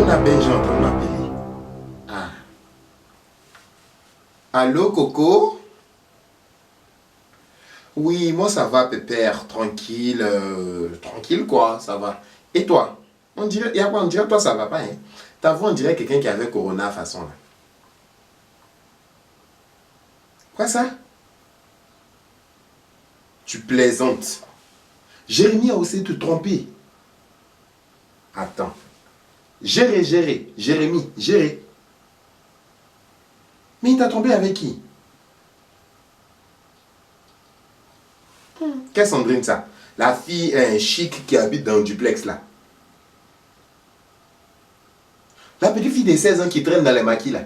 a Benji en train de m'appeler. Ah. Allô, Coco? Oui, moi ça va, pépère, tranquille, tranquille quoi, ça va. Et toi? On dirait, y a quoi, on dirait toi ça va pas, hein? Ta voix, on dirait quelqu'un qui avait Corona façon là. Quoi ça? Tu plaisantes. Jérémie a osé te tromper. Attends. Jérémie, géré. Mais il t'a trompé avec qui? Quelle Sandrine ça? La fille chic qui habite dans le duplex là. La petite fille de 16 ans qui traîne dans les maquis là.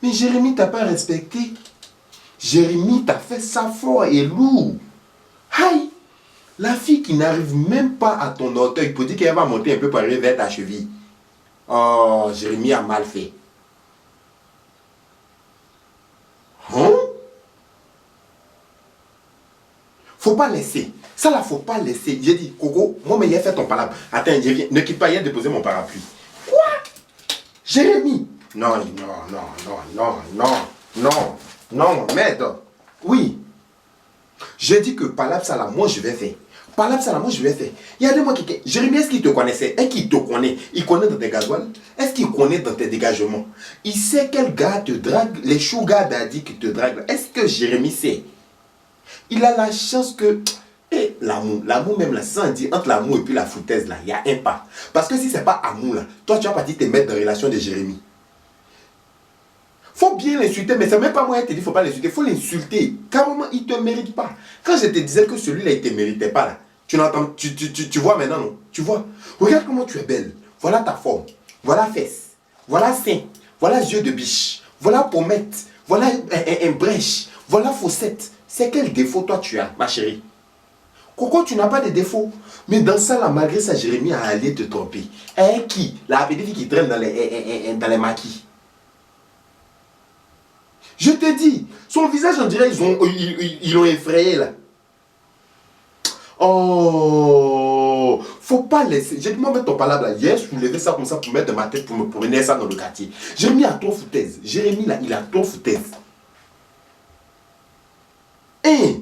Mais Jérémie t'a pas respecté. Jérémie t'a fait ça fort et lourd. Aïe! La fille qui n'arrive même pas à ton orteil pour dire qu'elle va monter un peu pour arriver vers ta cheville. Oh, Jérémie a mal fait. Hein? Faut pas laisser. Ça là, faut pas laisser. J'ai dit, Coco, moi, mais il a fait ton palabre. Attends, je viens. Ne quitte pas, il a déposé mon parapluie. Quoi? Jérémie? Non, non, merde. Oui. J'ai dit que palabre, ça là, moi, je vais faire. Palabre, ça là, moi, je vais faire. Il y a des mois qui... Jérémie, est-ce qu'il te connaissait? Est-ce qu'il te connaît? Il connaît dans tes gasoils? Est-ce qu'il connaît dans tes dégagements? Il sait quel gars te drague, les sugar daddy qui te drague. Est-ce que Jérémie sait? Il a la chance que... Et l'amour même là, sans dire entre l'amour et puis la foutaise là, il y a un pas. Parce que si c'est pas amour là, toi tu vas partir te mettre dans la relation de Jérémie. Faut bien l'insulter, mais c'est même pas moi qui te dit faut pas l'insulter, faut l'insulter. Carrément, il te mérite pas. Quand je te disais que celui-là il te méritait pas là, tu l'entends, tu vois maintenant non? Tu vois? Regarde comment tu es belle. Voilà ta forme. Voilà fesse. Voilà sein. Voilà yeux de biche. Voilà pommette. Voilà un brèche. Voilà fossette. C'est quel défaut toi tu as, ma chérie? Coco, tu n'as pas de défaut. Mais dans ça, là, malgré ça, Jérémie a allé te tromper. Et qui? La petite fille qui traîne dans les maquis. Je te dis, son visage, on dirait, ils l'ont effrayé, là. Oh, faut pas laisser. J'ai dit, moi, mettre ton palabre là. Hier, je soulevais ça comme ça pour mettre dans ma tête, pour me promener ça dans le quartier. Jérémie a trop foutaise. Jérémie, là, il a trop foutaise. Hein?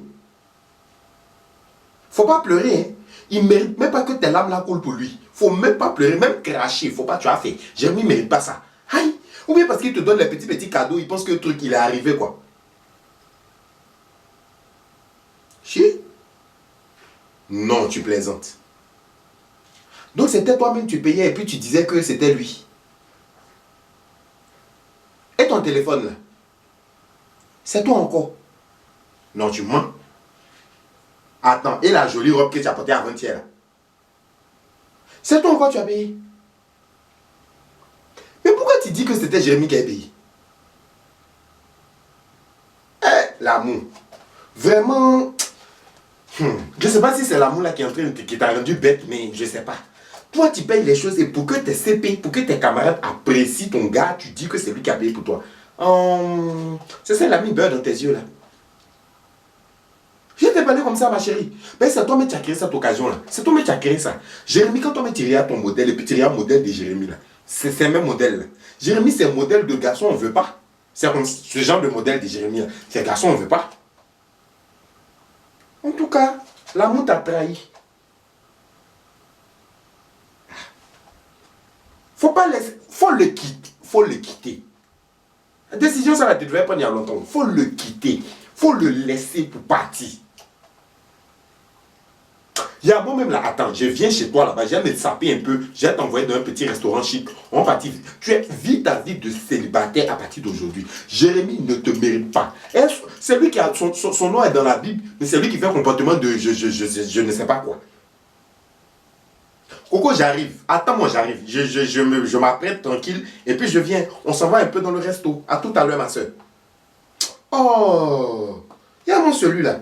Faut pas pleurer, hein. Il mérite même pas que tes larmes là coulent pour lui. Faut même pas pleurer, même cracher. Faut pas, tu as fait. Jérémie ne mérite pas ça. Aïe. Ou bien parce qu'il te donne les petits cadeaux, il pense que le truc il est arrivé quoi. Si? Non, tu plaisantes. Donc c'était toi-même tu payais et puis tu disais que c'était lui. Et ton téléphone là? C'est toi encore. Non, tu mens. Attends, et la jolie robe que tu as portée avant-hier là? C'est toi encore tu as payé. Mais pourquoi tu dis que c'était Jérémie qui a payé? Eh, l'amour. Vraiment. Je ne sais pas si c'est l'amour là qui t'a rendu bête, mais je ne sais pas. Toi, tu payes les choses et pour que tes CP, pour que tes camarades apprécient ton gars, tu dis que c'est lui qui a payé pour toi. C'est ça, l'ami beurre dans tes yeux là. Je t'ai parlé comme ça, ma chérie. Mais c'est toi qui as créé cette occasion-là. C'est toi qui as créé ça. Jérémie, quand toi tu regardes ton modèle, et puis tu regardes le modèle de Jérémie, là, c'est le même modèle. Là. Jérémie, c'est un modèle de garçon, on ne veut pas. C'est ce genre de modèle de Jérémie, là. C'est garçon, on ne veut pas. En tout cas, l'amour t'a trahi. Faut pas laisser. Faut le quitter. Faut le quitter. La décision, ça va te devait prendre il y a longtemps. Faut le quitter. Faut le laisser pour partir. Il y a moi-même là, attends, je viens chez toi là-bas, je viens me saper un peu, je vais t'envoyer dans un petit restaurant chic. On va partir. Vis ta vie de célibataire à partir d'aujourd'hui. Jérémie ne te mérite pas. C'est lui qui a son nom est dans la Bible, mais c'est lui qui fait un comportement de je ne sais pas quoi. Coco, j'arrive. Attends-moi, j'arrive. Je m'apprête tranquille et puis je viens. On s'en va un peu dans le resto. À tout à l'heure, ma soeur. Oh, il y a mon celui-là.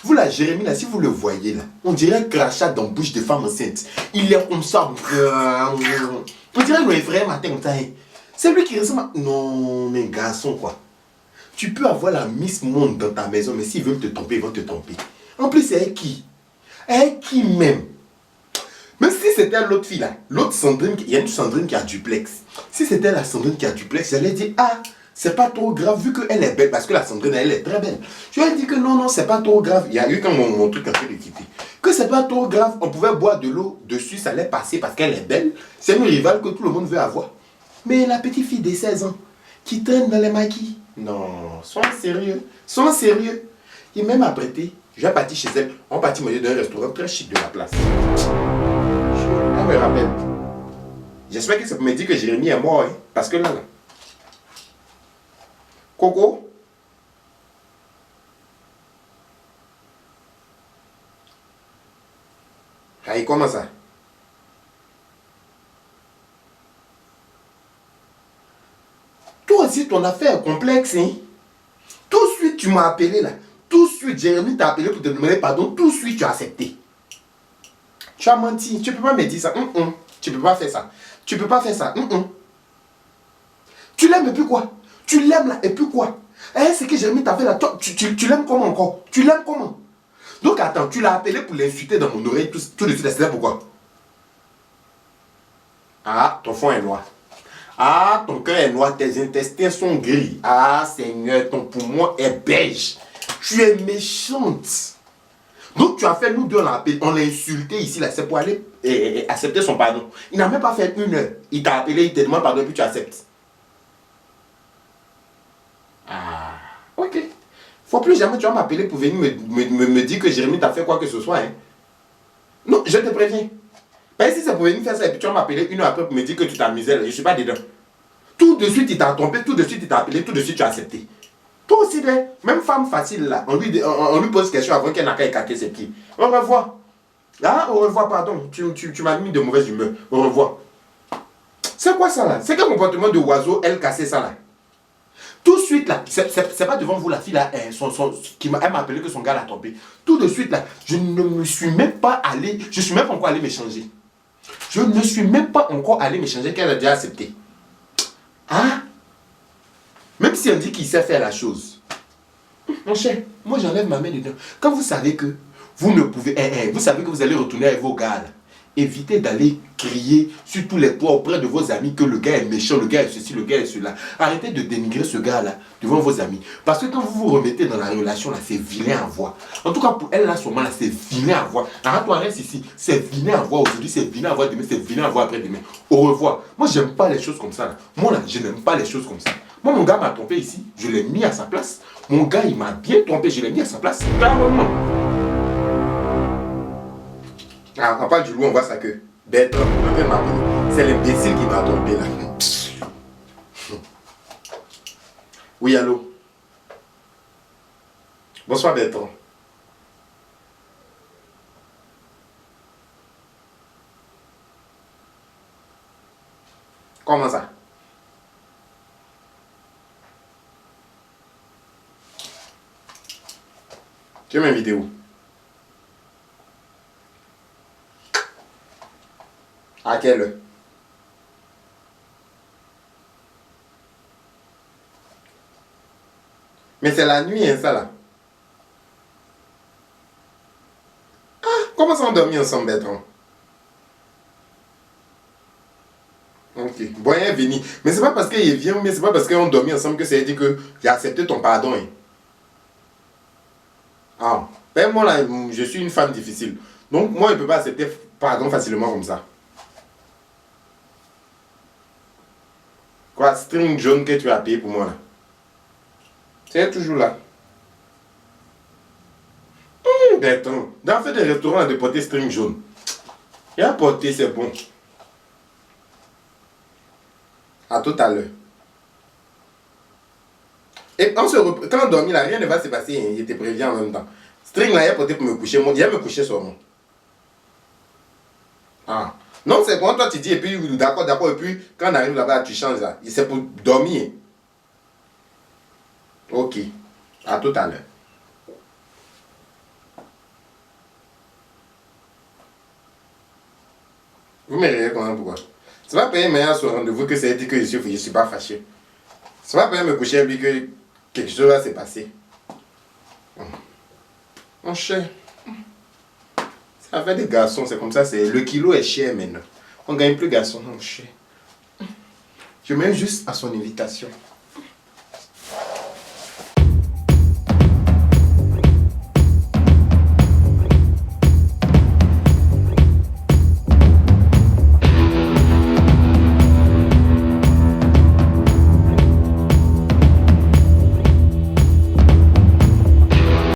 Vous là, Jérémie, là, si vous le voyez là, on dirait un crachat dans la bouche de femme enceinte. Il est comme ça. On dirait le frère matin comme ça. C'est lui qui ressemble à... Non, mais garçon quoi. Tu peux avoir la Miss Monde dans ta maison, mais s'ils veulent te tromper, ils vont te tromper. En plus, c'est avec qui? Avec qui même? Même si c'était l'autre fille là, l'autre Sandrine, il y a une Sandrine qui a duplex. Si c'était la Sandrine qui a duplex, j'allais dire, ah, c'est pas trop grave vu qu'elle est belle, parce que la Sandrine, elle est très belle. Je lui ai dit que non, non, c'est pas trop grave. Il y a eu quand mon truc a fait de quitter. Que c'est pas trop grave, on pouvait boire de l'eau dessus, ça allait passer parce qu'elle est belle. C'est une rivale que tout le monde veut avoir. Mais la petite fille de 16 ans, qui traîne dans les maquis, non, sois sérieux, sois sérieux. Il m'a même apprêté, je vais partir chez elle, on partit manger dans un restaurant très chic de la place. On me rappelle. J'espère que ça me dit que Jérémy est mort, hein, parce que là, là. Coco? Aïe, comment ça? Toi aussi, ton affaire est complexe, hein? Tout de suite, tu m'as appelé là. Tout de suite, Jérémy t'a appelé pour te demander pardon. Tout de suite, tu as accepté. Tu as menti. Tu ne peux pas me dire ça. Tu ne peux pas faire ça. Tu ne peux pas faire ça. Tu l'aimes et puis quoi? Tu l'aimes là et puis quoi? C'est que Jérémy t'a fait là. Tu l'aimes comment encore? Tu l'aimes comment? Donc attends, tu l'as appelé pour l'insulter dans mon oreille tout de suite. C'est pourquoi? Ah, ton fond est noir. Ah, ton cœur est noir, tes intestins sont gris. Ah, Seigneur, ton poumon est beige. Tu es méchante. Donc tu as fait, nous deux, on l'a insulté ici, là, c'est pour aller accepter son pardon. Il n'a même pas fait 1 heure. Il t'a appelé, il te demande pardon, et puis tu acceptes. Ah, ok. Faut plus jamais tu vas m'appeler pour venir me dire que Jérémy t'a fait quoi que ce soit. Hein. Non, je te préviens. Ben, si c'est pour venir faire ça et puis tu vas m'appeler 1 heure après pour me dire que tu t'amusais, je ne suis pas dedans. Tout de suite, il t'a trompé, tout de suite, il t'a appelé, tout de suite, tu as accepté. Toi aussi, même femme facile là, on lui pose question avant qu'elle n'a qu'à écarter ses pieds. Au revoir. Ah, au revoir, pardon. Tu m'as mis de mauvaise humeur. Au revoir. C'est quoi ça là? C'est quel comportement de oiseau, elle cassait ça là? Tout de suite là, c'est pas devant vous la fille là, elle m'a appelé que son gars l'a trompé. Tout de suite là, je ne me suis même pas allé, je suis même pas encore allé m'échanger. Je ne suis même pas encore allé m'échanger qu'elle a déjà accepté. Hein? Même si on dit qu'il sait faire la chose. Mon cher, moi j'enlève ma main dedans. Quand vous savez que vous ne pouvez... vous savez que vous allez retourner avec vos gars là. Évitez d'aller crier sur tous les toits auprès de vos amis que le gars est méchant, le gars est ceci, le gars est cela. Arrêtez de dénigrer ce gars-là devant vos amis. Parce que quand vous vous remettez dans la relation là, c'est vilain à voir. En tout cas pour elle là, sûrement là, c'est vilain à voir. Arrête-toi, reste ici. C'est vilain à voir aujourd'hui, c'est vilain à voir demain, c'est vilain à voir après-demain. Au revoir. Moi, j'aime pas les choses comme ça là. Moi là, je n'aime pas les choses comme ça. Moi, mon gars m'a trompé ici, je l'ai mis à sa place. Mon gars, il m'a bien trompé, je l'ai mis à sa place. Carrément. Ah, on parle du loup, on voit ça que. Bertrand, c'est l'imbécile qui m'a trompé là. Oui, allô? Bonsoir Bertrand. Comment ça? Tu veux une vidéo? À quelle heure? Mais c'est la nuit, hein, ça là. Ah, comment ça on dormit ensemble, Bertrand? Ok. Bon, il est venu. Mais c'est pas parce qu'il vient, mais c'est pas parce qu'on dormit ensemble que ça veut dire que j'ai accepté ton pardon. Hein. Ah. Ben moi là, je suis une femme difficile. Donc moi, je ne peux pas accepter pardon facilement comme ça. Quoi, string jaune que tu as payé pour moi là? C'est toujours là. Bertrand, dans fait des restaurants là, de porter string jaune. Et à porter, c'est bon. À tout à l'heure. Et quand on dormit là, rien ne va se passer. Hein. Il te prévient en même temps. String là, il a porté pour me coucher. Moi, il va me coucher sur moi. Ah. Non, c'est bon, toi tu dis, et puis d'accord, et puis quand on arrive là-bas, tu changes là. C'est pour dormir. Ok. À tout à l'heure. Vous me riez quand même pourquoi? C'est pas payer meilleur sur rendez-vous que c'est dit que je suis pas fâché. C'est pas payer me coucher et puis que quelque chose va se passer. Mon cher. Avec des garçons, c'est comme ça, le kilo est cher maintenant. On ne gagne plus garçon, non, cher. Je mets juste à son invitation.